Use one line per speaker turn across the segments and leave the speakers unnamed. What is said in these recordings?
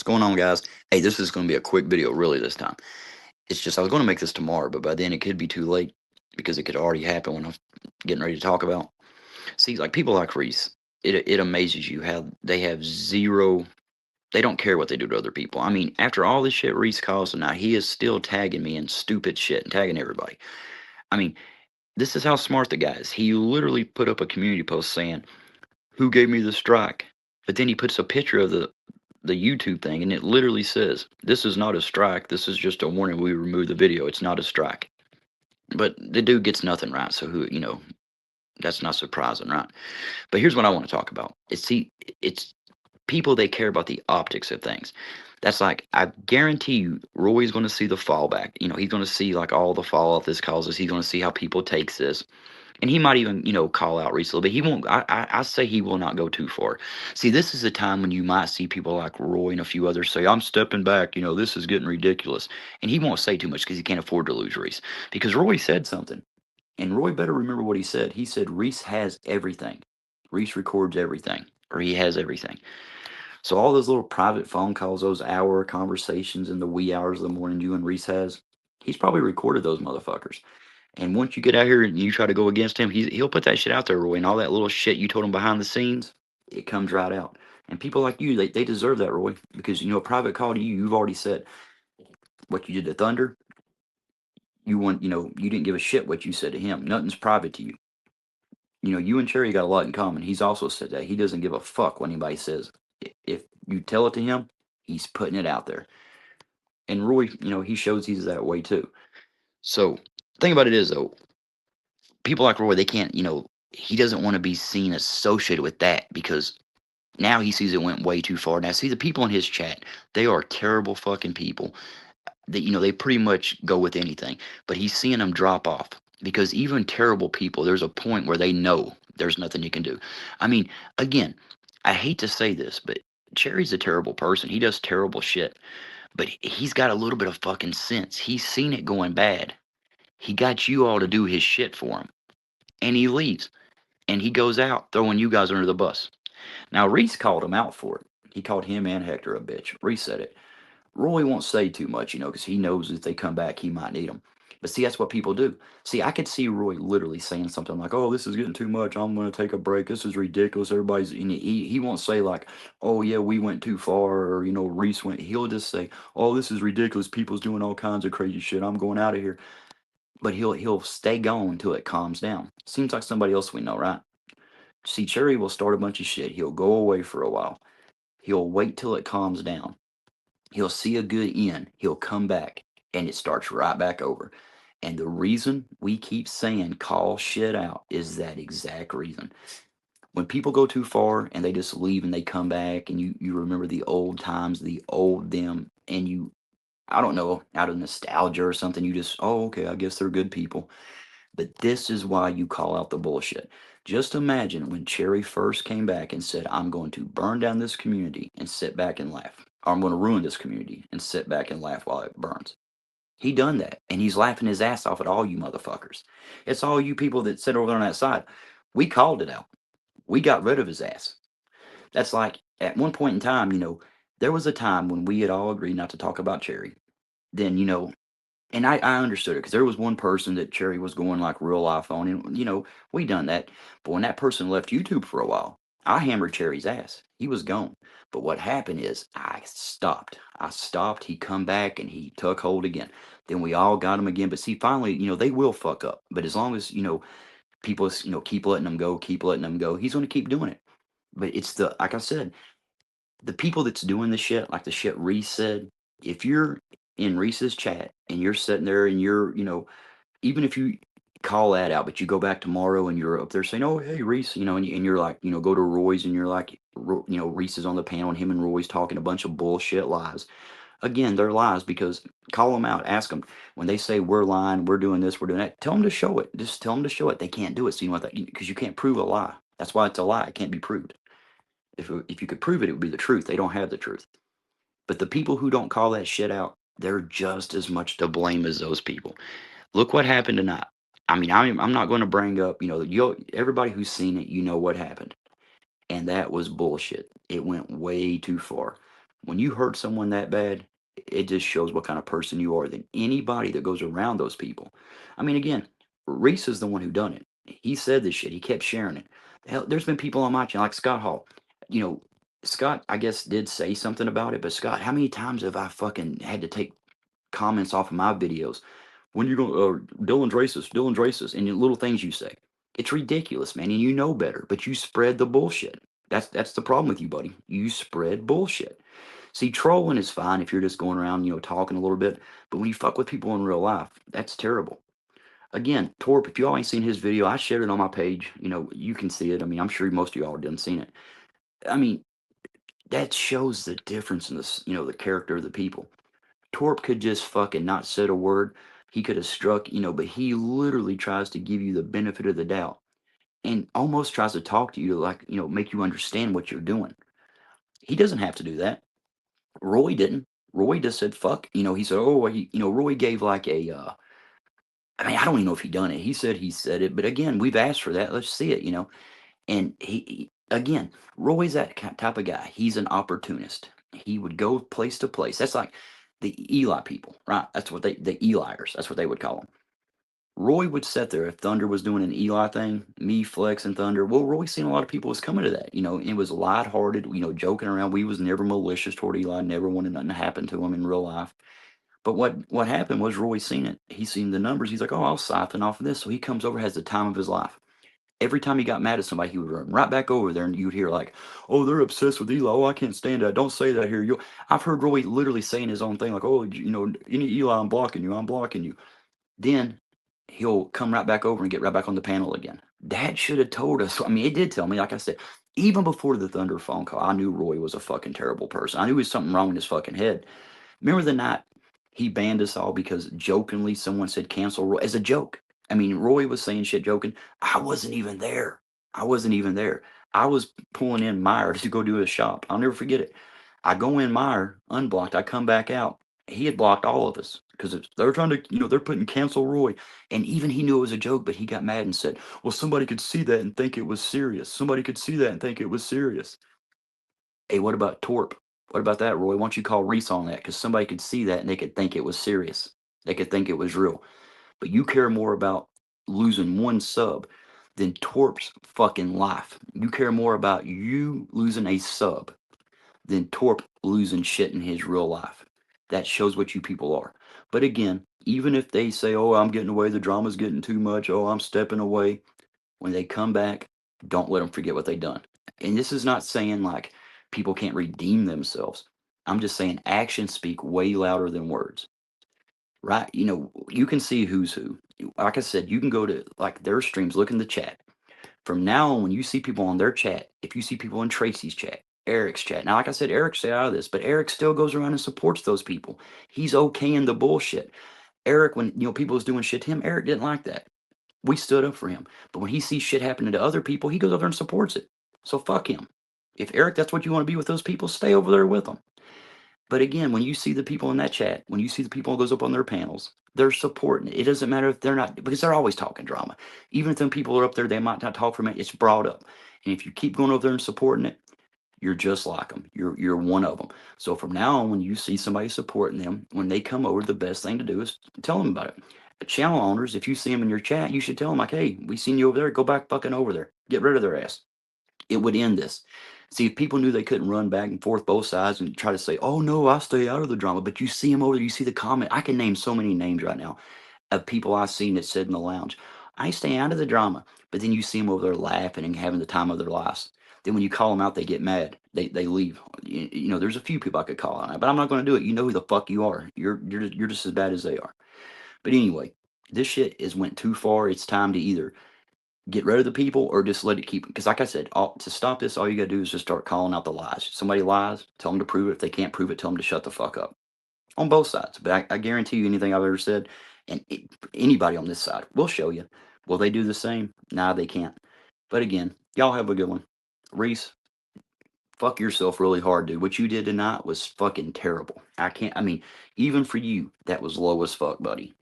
What's going on, guys? Hey, this is going to be a quick video, really, this time. It's just, I was going to make this tomorrow, but by then it could be too late because it could already happen when I'm getting ready to talk about. See, like people like Reese, it amazes you how they have zero, they don't care what they do to other people. I mean, after all this shit Reese caused, and now he is still tagging me in stupid shit and tagging everybody. I mean, this is how smart the guy is. He literally put up a community post saying, "Who gave me the strike?" But then he puts a picture of the YouTube thing, and it literally says, "This is not a strike. This is just a warning. We removed the video. It's not a strike." But the dude gets nothing right, so that's not surprising, right? But here's what I want to talk about. It's people, they care about the optics of things. That's like, I guarantee you, Roy's going to see the fallback. He's going to see like all the fallout this causes. He's going to see how people takes this. And he might even, call out recently, but he won't. I say he will not go too far. See, this is a time when you might see people like Roy and a few others say, "I'm stepping back. This is getting ridiculous." And he won't say too much because he can't afford to lose Reese. Because Roy said something, and Roy better remember what he said. He said Reese has everything. Reese records everything, or he has everything. So all those little private phone calls, those hour conversations in the wee hours of the morning you and Reese has, he's probably recorded those motherfuckers. And once you get out here and you try to go against him, he'll put that shit out there, Roy, and all that little shit you told him behind the scenes, it comes right out. And people like you, they deserve that, Roy, because a private call to you, you've already said what you did to Thunder. You want, you didn't give a shit what you said to him. Nothing's private to you. You and Cherry got a lot in common. He's also said that he doesn't give a fuck what anybody says. If you tell it to him, he's putting it out there. And Roy, he shows he's that way too. So, the thing about it is though, people like Roy, they can't, he doesn't want to be seen associated with that because now he sees it went way too far. Now, see, the people in his chat, they are terrible fucking people. That they pretty much go with anything. But he's seeing them drop off because even terrible people, there's a point where they know there's nothing you can do. I mean, again, I hate to say this, but Cherry's a terrible person. He does terrible shit, but he's got a little bit of fucking sense. He's seen it going bad. He got you all to do his shit for him, and he leaves. And he goes out throwing you guys under the bus. Now, Reese called him out for it. He called him and Hector a bitch. Reese said it. Roy won't say too much, because he knows if they come back, he might need them. But see, that's what people do. See, I could see Roy literally saying something like, "Oh, this is getting too much. I'm going to take a break. This is ridiculous. Everybody's," and he won't say like, "Oh, yeah, we went too far," or, Reese went. He'll just say, "Oh, this is ridiculous. People's doing all kinds of crazy shit. I'm going out of here." But he'll stay gone until it calms down. Seems like somebody else we know, right? See, Cherry will start a bunch of shit. He'll go away for a while. He'll wait till it calms down. He'll see a good end. He'll come back and it starts right back over. And the reason we keep saying call shit out is that exact reason. When people go too far and they just leave and they come back and you remember the old times, the old them, and you, I don't know, out of nostalgia or something, you just, oh, okay, I guess they're good people. But this is why you call out the bullshit. Just imagine when Cherry first came back and said, "I'm going to burn down this community and sit back and laugh. Or I'm going to ruin this community and sit back and laugh while it burns." He done that, and he's laughing his ass off at all you motherfuckers. It's all you people that sit over on that side. We called it out. We got rid of his ass. That's like, at one point in time, there was a time when we had all agreed not to talk about Cherry. Then, and I understood it because there was one person that Cherry was going like real life on, and we done that. But when that person left YouTube for a while, I hammered Cherry's ass. He was gone. But what happened is I stopped. I stopped. He come back and he took hold again. Then we all got him again. But see, finally, they will fuck up. But as long as people, keep letting them go, keep letting them go, he's going to keep doing it. But it's the like I said, the people that's doing the shit, like the shit Reese said, if you're in Reese's chat and you're sitting there and you're, even if you call that out, but you go back tomorrow and you're up there saying, "Oh, hey, Reese," and you're like, go to Roy's and you're like, Reese is on the panel and him and Roy's talking a bunch of bullshit lies. Again, they're lies because call them out, ask them when they say we're lying, we're doing this, we're doing that. Tell them to show it. Just tell them to show it. They can't do it. So you know what? Because you can't prove a lie. That's why it's a lie. It can't be proved. If you could prove it, it would be the truth. They don't have the truth. But the people who don't call that shit out, they're just as much to blame as those people. Look what happened tonight. I mean, I'm not going to bring up, everybody who's seen it, what happened. And that was bullshit. It went way too far. When you hurt someone that bad, it just shows what kind of person you are than anybody that goes around those people. I mean, again, Reese is the one who done it. He said this shit. He kept sharing it. Hell, there's been people on my channel, like Scott Hall. You know, Scott, I guess, did say something about it, but Scott, how many times have I fucking had to take comments off of my videos? When you going, Dylan's racist, and the little things you say. It's ridiculous, man, and you know better, but you spread the bullshit. That's the problem with you, buddy. You spread bullshit. See, trolling is fine if you're just going around, talking a little bit. But when you fuck with people in real life, that's terrible. Again, Torp, if y'all ain't seen his video, I shared it on my page. You can see it. I mean, I'm sure most of y'all didn't seen it. I mean, that shows the difference in this, the character of the people. Torp could just fucking not said a word. He could have struck, but he literally tries to give you the benefit of the doubt and almost tries to talk to you to like, make you understand what you're doing. He doesn't have to do that. Roy didn't. Roy just said fuck. He said, oh, Roy gave like I mean, I don't even know if he done it. He said it, but again, we've asked for that. Let's see it. And again, Roy's that type of guy. He's an opportunist. He would go place to place. That's like the Eli people, right? That's what the Eliers. That's what they would call them. Roy would sit there if Thunder was doing an Eli thing, me, Flex, and Thunder. Well, Roy seen a lot of people was coming to that. It was lighthearted, joking around. We was never malicious toward Eli, never wanted nothing to happen to him in real life. But what happened was Roy seen it. He seen the numbers. He's like, oh, I'll siphon off of this. So he comes over, has the time of his life. Every time he got mad at somebody, he would run right back over there, and you'd hear like, "Oh, they're obsessed with Eli. Oh, I can't stand that. Don't say that here." I've heard Roy literally saying his own thing, like, "Oh, any Eli, I'm blocking you. I'm blocking you." Then he'll come right back over and get right back on the panel again. That should have told us. I mean, it did tell me. Like I said, even before the Thunder phone call, I knew Roy was a fucking terrible person. I knew there was something wrong in his fucking head. Remember the night he banned us all because jokingly someone said cancel Roy as a joke. I mean, Roy was saying shit joking. I wasn't even there. I wasn't even there. I was pulling in Meyer to go do a shop. I'll never forget it. I go in Meyer, unblocked. I come back out. He had blocked all of us because they're trying to, they're putting cancel Roy. And even he knew it was a joke, but he got mad and said, well, somebody could see that and think it was serious. Somebody could see that and think it was serious. Hey, what about Torp? What about that, Roy? Why don't you call Reese on that? Because somebody could see that and they could think it was serious. They could think it was real. But you care more about losing one sub than Torp's fucking life. You care more about you losing a sub than Torp losing shit in his real life. That shows what you people are. But again, even if they say, oh, I'm getting away, the drama's getting too much, oh, I'm stepping away, when they come back, don't let them forget what they done. And this is not saying like people can't redeem themselves. I'm just saying actions speak way louder than words, right? You can see who's who. Like I said, you can go to like their streams, look in the chat. From now on, when you see people on their chat, if you see people in Tracy's chat, Eric's chat. Now, like I said, Eric stay out of this, but Eric still goes around and supports those people. He's okaying the bullshit. Eric, when people was doing shit to him, Eric didn't like that. We stood up for him. But when he sees shit happening to other people, he goes over there and supports it. So fuck him. If Eric, that's what you want to be with those people, stay over there with them. But again, when you see the people in that chat, when you see the people who goes up on their panels, they're supporting it. It doesn't matter if they're not, because they're always talking drama. Even if them people are up there, they might not talk for a minute. It's brought up. And if you keep going over there and supporting it, you're just like them. You're one of them. So from now on, when you see somebody supporting them, when they come over, the best thing to do is tell them about it. Channel owners, if you see them in your chat, you should tell them like, "Hey, we seen you over there. Go back fucking over there. Get rid of their ass." It would end this. See, if people knew they couldn't run back and forth both sides and try to say, "Oh no, I stay out of the drama," but you see them over there, you see the comment. I can name so many names right now of people I've seen that said in the lounge, "I stay out of the drama," but then you see them over there laughing and having the time of their lives. Then when you call them out, they get mad. They leave. There's a few people I could call out, but I'm not going to do it. You know who the fuck you are. You're just as bad as they are. But anyway, this shit is went too far. It's time to either get rid of the people or just let it keep. Because like I said, to stop this, all you got to do is just start calling out the lies. Somebody lies, tell them to prove it. If they can't prove it, tell them to shut the fuck up on both sides. But I guarantee you, anything I've ever said, and anybody on this side will show you. Will they do the same? Nah, they can't. But again, y'all have a good one. Reese, fuck yourself really hard, dude. What you did tonight was fucking terrible. I mean, even for you, that was low as fuck, buddy.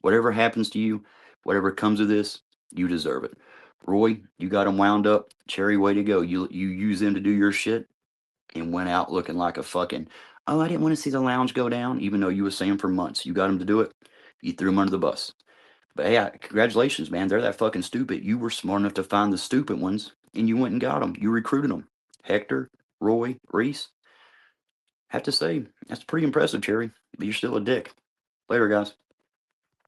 Whatever happens to you, whatever comes of this, you deserve it. Roy, you got him wound up. Cherry, way to go. You use them to do your shit. and went out looking like a fucking, oh, I didn't want to see the lounge go down, even though you were saying for months you got him to do it. You threw him under the bus. But hey, congratulations, man. They're that fucking stupid. You were smart enough to find the stupid ones, and you went and got them. You recruited them. Hector, Roy, Reese. Have to say, that's pretty impressive, Cherry. But you're still a dick. Later, guys.